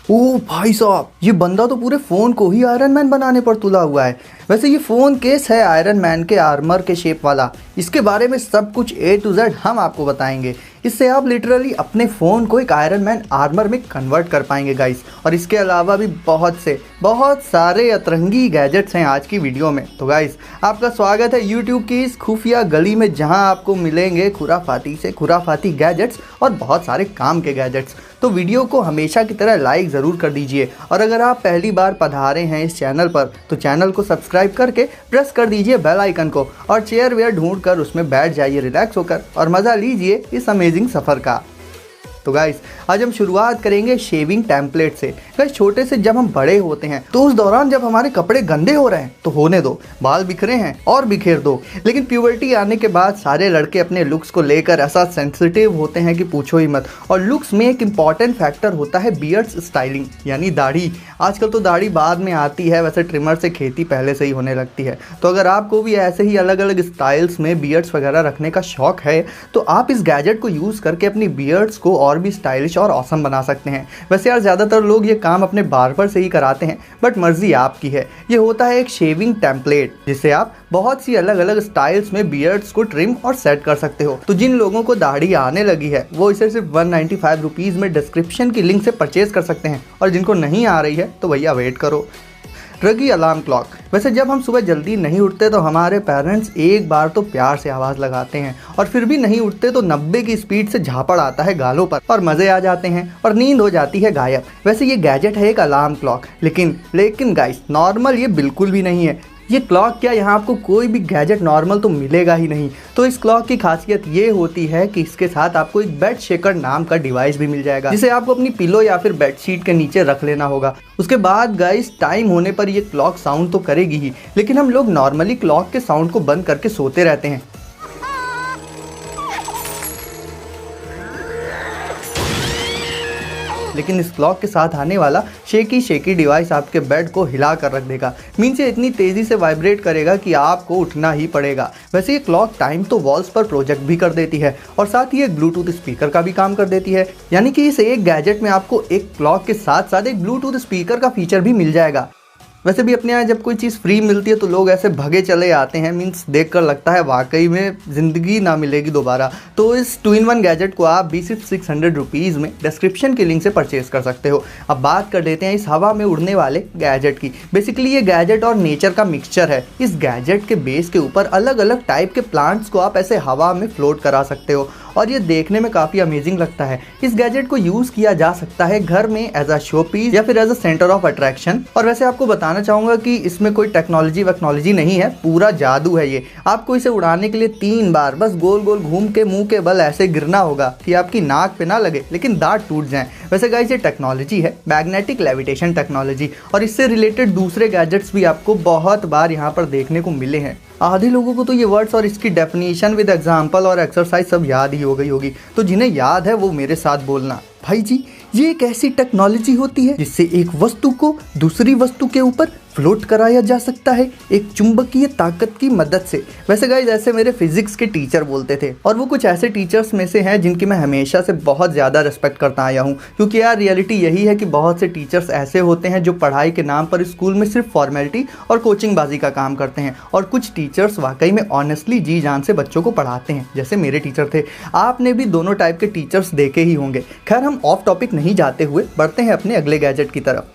ओ भाई साहब, ये बंदा तो पूरे फ़ोन को ही आयरन मैन बनाने पर तुला हुआ है। वैसे ये फ़ोन केस है आयरन मैन के आर्मर के शेप वाला। इसके बारे में सब कुछ A to Z हम आपको बताएंगे। इससे आप लिटरली अपने फ़ोन को एक आयरन मैन आर्मर में कन्वर्ट कर पाएंगे गाइस। और इसके अलावा भी बहुत सारे अतरंगी गैजेट्स हैं आज की वीडियो में। तो गाइस, आपका स्वागत है यूट्यूब की इस खुफिया गली में, जहां आपको मिलेंगे खुराफाती से खुराफाती गैजेट्स और बहुत सारे काम के गैजेट्स। तो वीडियो को हमेशा की तरह लाइक ज़रूर कर दीजिए, और अगर आप पहली बार पधारे हैं इस चैनल पर तो चैनल को सब्सक्राइब करके प्रेस कर दीजिए बेल आइकन को, और चेयर वेयर ढूंढ कर उसमें बैठ जाइए रिलैक्स होकर और मज़ा लीजिए इस अमेजिंग सफ़र का। तो गाइस, आज हम शुरुआत करेंगे शेविंग टेम्पलेट से। गाइस, छोटे से जब हम बड़े होते हैं तो उस दौरान जब हमारे कपड़े गंदे हो रहे हैं तो होने दो, बाल बिखरे हैं और बिखेर दो। लेकिन प्यूबर्टी आने के बाद सारे लड़के अपने लुक्स को लेकर ऐसा सेंसिटिव होते हैं कि पूछो ही मत। और लुक्स में एक इम्पॉर्टेंट फैक्टर होता है बियर्ड्स स्टाइलिंग, यानी दाढ़ी। आजकल तो दाढ़ी बाद में आती है, वैसे ट्रिमर से खेती पहले से ही होने लगती है। तो अगर आपको भी ऐसे ही अलग अलग स्टाइल्स में बियर्ड्स वगैरह रखने का शौक है तो आप इस गैजेट को यूज़ करके अपनी बियर्ड्स को और भी स्टाइलिश और ऑसम बना सकते हैं। वैसे यार, ज़्यादातर लोग ये काम अपने बार्बर से ही कराते हैं, बट मर्जी आपकी है। ये होता है एक शेविंग टेम्पलेट, जिससे आप बहुत सी अलग अलग स्टाइल्स में बियर्ड्स को ट्रिम और सेट कर सकते हो। तो जिन लोगों को दाढ़ी आने लगी है वो इसे सिर्फ 195 रुपीज़ में डिस्क्रिप्शन की लिंक से परचेज कर सकते हैं, और जिनको नहीं आ रही है तो भैया वेट करो। रगी अलार्म क्लॉक। वैसे जब हम सुबह जल्दी नहीं उठते तो हमारे पेरेंट्स एक बार तो प्यार से आवाज़ लगाते हैं, और फिर भी नहीं उठते तो 90 की स्पीड से झापड़ आता है गालों पर और मज़े आ जाते हैं और नींद हो जाती है गायब। वैसे ये गैजेट है एक अलार्म क्लॉक, लेकिन गाइस, नॉर्मल ये बिल्कुल भी नहीं है। ये क्लॉक क्या, यहाँ आपको कोई भी गैजेट नॉर्मल तो मिलेगा ही नहीं। तो इस क्लॉक की खासियत ये होती है कि इसके साथ आपको एक बेड शेकर नाम का डिवाइस भी मिल जाएगा, जिसे आपको अपनी पिलो या फिर बेडशीट के नीचे रख लेना होगा। उसके बाद गाइस, टाइम होने पर ये क्लॉक साउंड तो करेगी ही, लेकिन हम लोग नॉर्मली क्लॉक के साउंड को बंद करके सोते रहते हैं। लेकिन इस क्लॉक के साथ आने वाला शेकी डिवाइस आपके बेड को हिला कर रख देगा। मीन्स ये इतनी तेज़ी से वाइब्रेट करेगा कि आपको उठना ही पड़ेगा। वैसे ये क्लॉक टाइम तो वॉल्स पर प्रोजेक्ट भी कर देती है, और साथ ही एक ब्लूटूथ स्पीकर का भी काम कर देती है। यानी कि इस एक गैजेट में आपको एक क्लॉक के साथ साथ एक ब्लूटूथ स्पीकर का फीचर भी मिल जाएगा। वैसे भी अपने यहाँ जब कोई चीज़ फ्री मिलती है तो लोग ऐसे भगे चले आते हैं। मीन्स देखकर लगता है वाकई में ज़िंदगी ना मिलेगी दोबारा। तो इस 2-in-1 गैजेट को आप भी सिर्फ 600 रुपीज़ में डिस्क्रिप्शन की लिंक से परचेज़ कर सकते हो। अब बात कर देते हैं इस हवा में उड़ने वाले गैजेट की। बेसिकली ये गैजेट और नेचर का मिक्सचर है। इस गैजेट के बेस के ऊपर अलग अलग टाइप के प्लांट्स को आप ऐसे हवा में फ्लोट करा सकते हो, और ये देखने में काफ़ी अमेजिंग लगता है। इस गैजेट को यूज़ किया जा सकता है घर में एज अ शो पीस या फिर as a centre of attraction. और वैसे आपको बताना चाहूँगा कि इसमें कोई टेक्नोलॉजी नहीं है, पूरा जादू है ये। आपको इसे उड़ाने के लिए 3 बार बस गोल गोल घूम के मुंह के बल ऐसे गिरना होगा कि आपकी नाक पे ना लगे लेकिन दांत टूट जाएं। वैसे गाइस, ये टेक्नोलॉजी है मैग्नेटिक लेविटेशन टेक्नोलॉजी, और इससे रिलेटेड दूसरे गैजेट्स भी आपको बहुत बार यहाँ पर देखने को मिले हैं। आधे लोगों को तो ये वर्ड्स और इसकी डेफिनेशन विद एग्जांपल और एक्सरसाइज सब याद ही हो गई होगी। तो जिन्हें याद है वो मेरे साथ बोलना, भाई जी, ये एक ऐसी टेक्नोलॉजी होती है जिससे एक वस्तु को दूसरी वस्तु के ऊपर फ्लोट कराया जा सकता है एक चुंबकीय ताकत की मदद से। वैसे गाइस, ऐसे मेरे फिजिक्स के टीचर बोलते थे, और वो कुछ ऐसे टीचर्स में से हैं जिनकी मैं हमेशा से बहुत ज़्यादा रिस्पेक्ट करता आया हूँ। क्योंकि यार, रियलिटी यही है कि बहुत से टीचर्स ऐसे होते हैं जो पढ़ाई के नाम पर स्कूल में सिर्फ फॉर्मेलिटी और कोचिंग बाजी का काम करते हैं, और कुछ टीचर्स वाकई में ऑनेस्टली जी जान से बच्चों को पढ़ाते हैं, जैसे मेरे टीचर थे। आपने भी दोनों टाइप के टीचर्स देखे ही होंगे। खैर, हम ऑफ टॉपिक नहीं जाते हुए बढ़ते हैं अपने अगले गैजेट की तरफ।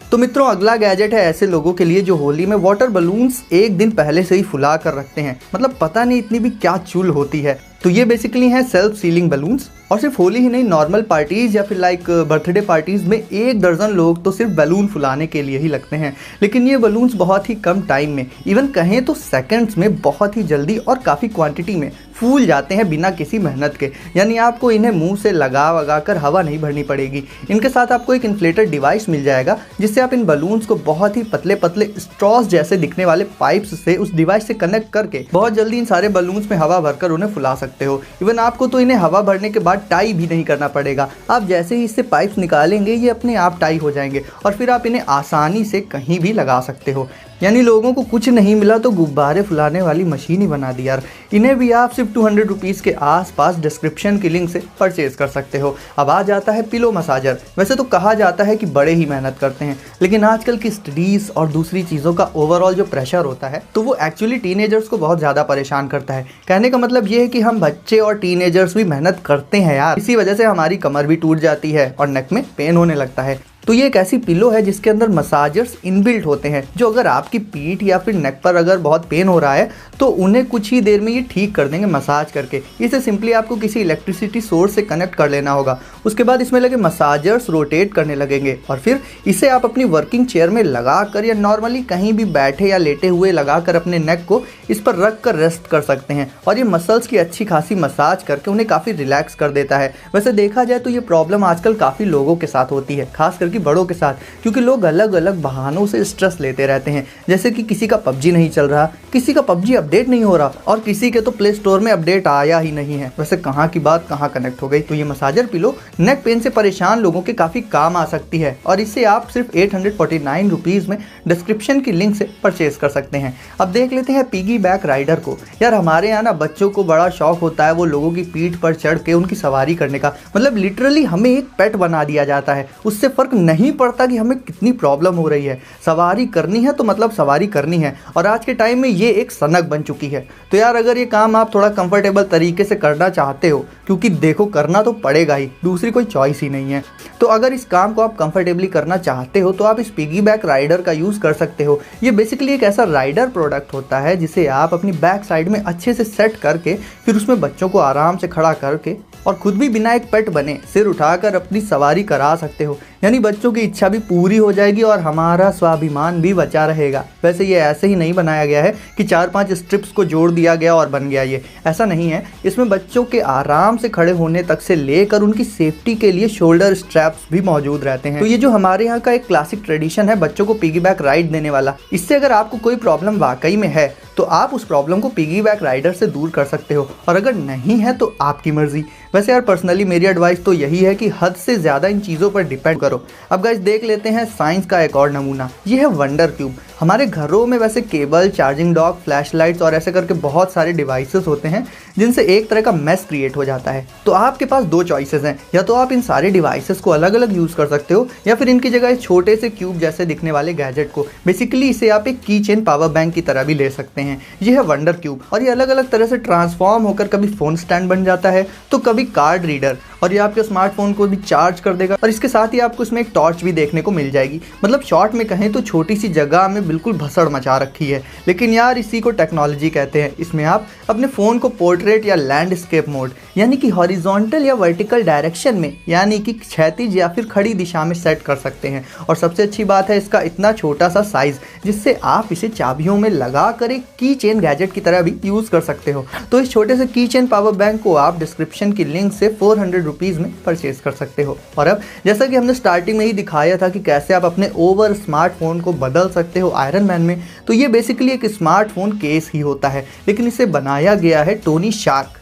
तो मित्रों, अगला गैजेट है ऐसे लोगों के लिए जो होली में वाटर बलून्स एक दिन पहले से ही फुला कर रखते हैं। मतलब पता नहीं इतनी भी क्या चुल होती है। तो ये बेसिकली हैं सेल्फ सीलिंग बलून्स, और सिर्फ होली ही नहीं, नॉर्मल पार्टीज़ या फिर लाइक बर्थडे पार्टीज़ में 1 दर्जन लोग तो सिर्फ बैलून फुलाने के लिए ही लगते हैं। लेकिन ये बलून्स बहुत ही कम टाइम में, इवन कहें तो सेकंड्स में, बहुत ही जल्दी और काफ़ी क्वांटिटी में फूल जाते हैं बिना किसी मेहनत के। यानी आपको इन्हें मुंह से लगा कर हवा नहीं भरनी पड़ेगी। इनके साथ आपको एक इन्फ्लेटर डिवाइस मिल जाएगा, जिससे आप इन बलून्स को बहुत ही पतले पतले स्ट्रॉस जैसे दिखने वाले पाइप्स से उस डिवाइस से कनेक्ट करके बहुत जल्दी इन सारे बलून्स में हवा भरकर उन्हें फुला सकते हो। इवन आपको तो इन्हें हवा भरने के बाद टाई भी नहीं करना पड़ेगा। आप जैसे ही इससे पाइप्स निकालेंगे ये अपने आप टाई हो जाएंगे, और फिर आप इन्हें आसानी से कहीं भी लगा सकते हो। यानी लोगों को कुछ नहीं मिला तो गुब्बारे फुलाने वाली मशीन ही बना दी यार। इन्हें भी आप सिर्फ 200 रुपीज़ के आसपास डिस्क्रिप्शन की लिंक से परचेज कर सकते हो। अब आ जाता है पिलो मसाजर। वैसे तो कहा जाता है कि बड़े ही मेहनत करते हैं, लेकिन आजकल की स्टडीज़ और दूसरी चीज़ों का ओवरऑल जो प्रेशर होता है तो वो एक्चुअली टीनेजर्स को बहुत ज़्यादा परेशान करता है। कहने का मतलब ये है कि हम बच्चे और टीनेजर्स भी मेहनत करते हैं यार, इसी वजह से हमारी कमर भी टूट जाती है और नेक में पेन होने लगता है। तो ये एक ऐसी पिलो है जिसके अंदर मसाजर्स इनबिल्ट होते हैं, जो अगर आपकी पीठ या फिर नेक पर अगर बहुत पेन हो रहा है तो उन्हें कुछ ही देर में ये ठीक कर देंगे मसाज करके। इसे सिंपली आपको किसी इलेक्ट्रिसिटी सोर्स से कनेक्ट कर लेना होगा। उसके बाद इसमें लगे मसाजर्स रोटेट करने लगेंगे और फिर इसे आप अपनी वर्किंग चेयर में लगा कर या नॉर्मली कहीं भी बैठे या लेटे हुए लगा कर अपने नेक को इस पर रख कर रेस्ट कर सकते हैं और ये मसल्स की अच्छी खासी मसाज करके उन्हें काफ़ी रिलैक्स कर देता है। वैसे देखा जाए तो ये प्रॉब्लम आजकल काफ़ी लोगों के साथ होती है, खास करके बड़ों के साथ, क्योंकि लोग अलग अलग बहानों से स्ट्रेस लेते रहते हैं। जैसे कि किसी का पबजी नहीं चल रहा, किसी का पबजी अपडेट नहीं हो रहा और किसी के तो प्ले स्टोर में अपडेट आया ही नहीं है। वैसे कहाँ की बात कहाँ कनेक्ट हो गई। तो ये मसाजर पिलो नेक पेन से परेशान लोगों के काफ़ी काम आ सकती है और इसे आप सिर्फ 849 रुपीज़ में डिस्क्रिप्शन की लिंक से परचेज कर सकते हैं। अब देख लेते हैं पिगी बैक राइडर को। यार हमारे यहाँ ना बच्चों को बड़ा शौक होता है वो लोगों की पीठ पर चढ़ के उनकी सवारी करने का। मतलब लिटरली हमें एक पेट बना दिया जाता है, उससे फ़र्क नहीं पड़ता कि हमें कितनी प्रॉब्लम हो रही है। सवारी करनी है तो मतलब सवारी करनी है और आज के टाइम में ये एक सनक बन चुकी है। तो यार अगर ये काम आप थोड़ा कंफर्टेबल तरीके से करना चाहते हो, क्योंकि देखो करना तो पड़ेगा ही, दूसरी कोई चॉइस ही नहीं है, तो अगर इस काम को आप कंफर्टेबली करना चाहते हो तो आप इस पिगी बैक राइडर का यूज़ कर सकते हो। ये बेसिकली एक ऐसा राइडर प्रोडक्ट होता है जिसे आप अपनी बैक साइड में अच्छे से सेट करके फिर उसमें बच्चों को आराम से खड़ा करके और खुद भी बिना एक पेट बने सिर उठाकर अपनी सवारी करा सकते हो। यानी बच्चों की इच्छा भी पूरी हो जाएगी और हमारा स्वाभिमान भी बचा रहेगा। वैसे ये ऐसे ही नहीं बनाया गया है कि 4-5 स्ट्रिप्स को जोड़ दिया गया और बन गया, ये ऐसा नहीं है। इसमें बच्चों के आराम से खड़े होने तक से लेकर उनकी सेफ्टी के लिए शोल्डर स्ट्रैप्स भी मौजूद रहते हैं। तो ये जो हमारे यहाँ का एक क्लासिक ट्रेडिशन है बच्चों को पिगी बैक राइड देने वाला, इससे अगर आपको कोई प्रॉब्लम वाकई में है तो आप उस प्रॉब्लम को पिगी बैक राइडर से दूर कर सकते हो और अगर नहीं है तो आपकी मर्जी। वैसे यार पर्सनली मेरी एडवाइस तो यही है कि हद से ज़्यादा इन चीज़ों पर डिपेंड करो। अब गाइस देख लेते हैं साइंस का एक और नमूना। ये है वंडर क्यूब। हमारे घरों में वैसे cable, charging dock, flash lights और ऐसे करके बहुत सारे डिवाइसेस होते हैं जिनसे एक तरह का मेस क्रिएट हो जाता है। तो आपके पास दो चॉइसेस हैं, या तो आप इन सारे डिवाइसेस को अलग अलग यूज़ कर सकते हो या फिर इनकी जगह इस छोटे से क्यूब जैसे दिखने वाले गैजेट को, बेसिकली इसे आप एक की चेन पावर बैंक की तरह भी ले सकते हैं। ये है वंडर क्यूब और ये अलग अलग तरह से ट्रांसफॉर्म होकर कभी फ़ोन स्टैंड बन जाता है तो कभी कार्ड रीडर, और ये आपके स्मार्टफोन को भी चार्ज कर देगा और इसके साथ ही आपको इसमें एक टॉर्च भी देखने को मिल जाएगी। मतलब शॉर्ट में कहें तो छोटी सी जगह में बिल्कुल भसड़ मचा रखी है, लेकिन यार इसी को टेक्नोलॉजी कहते हैं। इसमें आप अपने फ़ोन को पोर्ट्रेट या लैंडस्केप मोड यानी कि हॉरिजॉन्टल या वर्टिकल डायरेक्शन में, यानी कि क्षैतिज या फिर खड़ी दिशा में सेट कर सकते हैं। और सबसे अच्छी बात है इसका इतना छोटा सा साइज़, जिससे आप इसे चाबियों में लगा कर एक की चेन गैजेट की तरह भी यूज़ कर सकते हो। तो इस छोटे से की चेन पावर बैंक को आप डिस्क्रिप्शन की लिंक से 400 रुपीज़ में परचेज कर सकते हो। और अब जैसा कि हमने स्टार्टिंग में ही दिखाया था कि कैसे आप अपने ओवर स्मार्टफोन को बदल सकते हो आयरन मैन में, तो ये बेसिकली एक स्मार्टफोन केस ही होता है, लेकिन इसे बनाया गया है टोनी शार्क।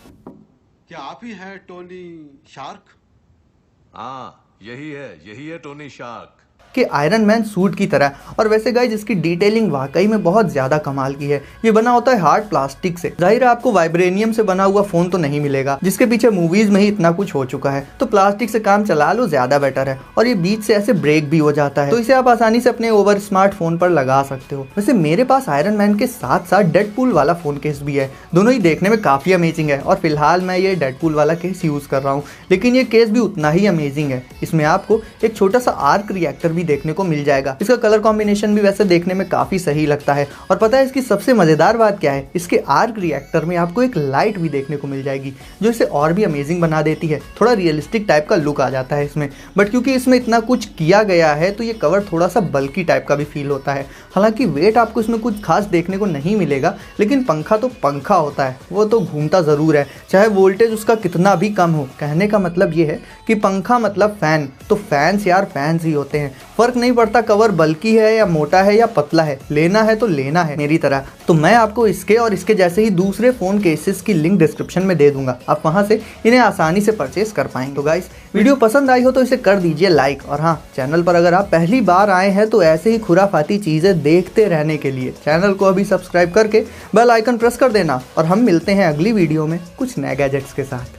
क्या आप ही हैं टोनी शार्क? हाँ यही है टोनी शार्क के आयरन मैन सूट की तरह। और वैसे गाइस इसकी डिटेलिंग वाकई में बहुत ज़्यादा कमाल की है। ये बना होता है हार्ड प्लास्टिक से। जाहिर है आपको वाइब्रेनियम से बना हुआ फ़ोन तो नहीं मिलेगा, जिसके पीछे मूवीज़ में ही इतना कुछ हो चुका है। तो प्लास्टिक से काम चला लो, ज़्यादा बेटर है। और ये बीच से ऐसे ब्रेक भी हो जाता है, तो इसे आप आसानी से अपने ओवर स्मार्टफोन पर लगा सकते हो। वैसे मेरे पास आयरन मैन के साथ साथ डेडपूल वाला फ़ोन केस भी है। दोनों ही देखने में काफ़ी अमेजिंग है और फिलहाल मैं ये डेडपूल वाला केस यूज़ कर रहा हूँ, लेकिन ये केस भी उतना ही अमेजिंग है। इसमें आपको एक छोटा सा आर्क रिएक्टर भी देखने को मिल जाएगा। इसका कलर कॉम्बिनेशन भी वैसे देखने में काफ़ी सही लगता है। और पता है इसकी सबसे मज़ेदार बात क्या है? इसके आर्क रिएक्टर में आपको एक लाइट भी देखने को मिल जाएगी, जो इसे और भी अमेजिंग बना देती है। थोड़ा रियलिस्टिक टाइप का लुक आ जाता है इसमें, बट क्योंकि इसमें इतना कुछ किया गया है तो ये कवर थोड़ा सा बल्की टाइप का भी फील होता है। हालांकि वेट आपको इसमें कुछ खास देखने को नहीं मिलेगा, लेकिन पंखा तो पंखा होता है, वो तो घूमता ज़रूर है, चाहे वोल्टेज उसका कितना भी कम हो। कहने का मतलब ये है कि पंखा मतलब फ़ैन, तो फैंस यार फैंस ही होते हैं। फर्क नहीं पड़ता कवर बल्कि है या मोटा है या पतला है, लेना है तो लेना है मेरी तरह। तो मैं आपको इसके और इसके जैसे ही दूसरे फ़ोन केसेस की लिंक डिस्क्रिप्शन में दे दूंगा, आप वहां से इन्हें आसानी से परचेस कर पाएंगे। तो गाइस, वीडियो पसंद आई हो तो इसे कर दीजिए लाइक, और हाँ, चैनल पर अगर आप पहली बार आए हैं तो ऐसे ही खुराफाती चीज़ें देखते रहने के लिए चैनल को अभी सब्सक्राइब करके बेल आइकन प्रेस कर देना। और हम मिलते हैं अगली वीडियो में कुछ नए गैजेट्स के साथ।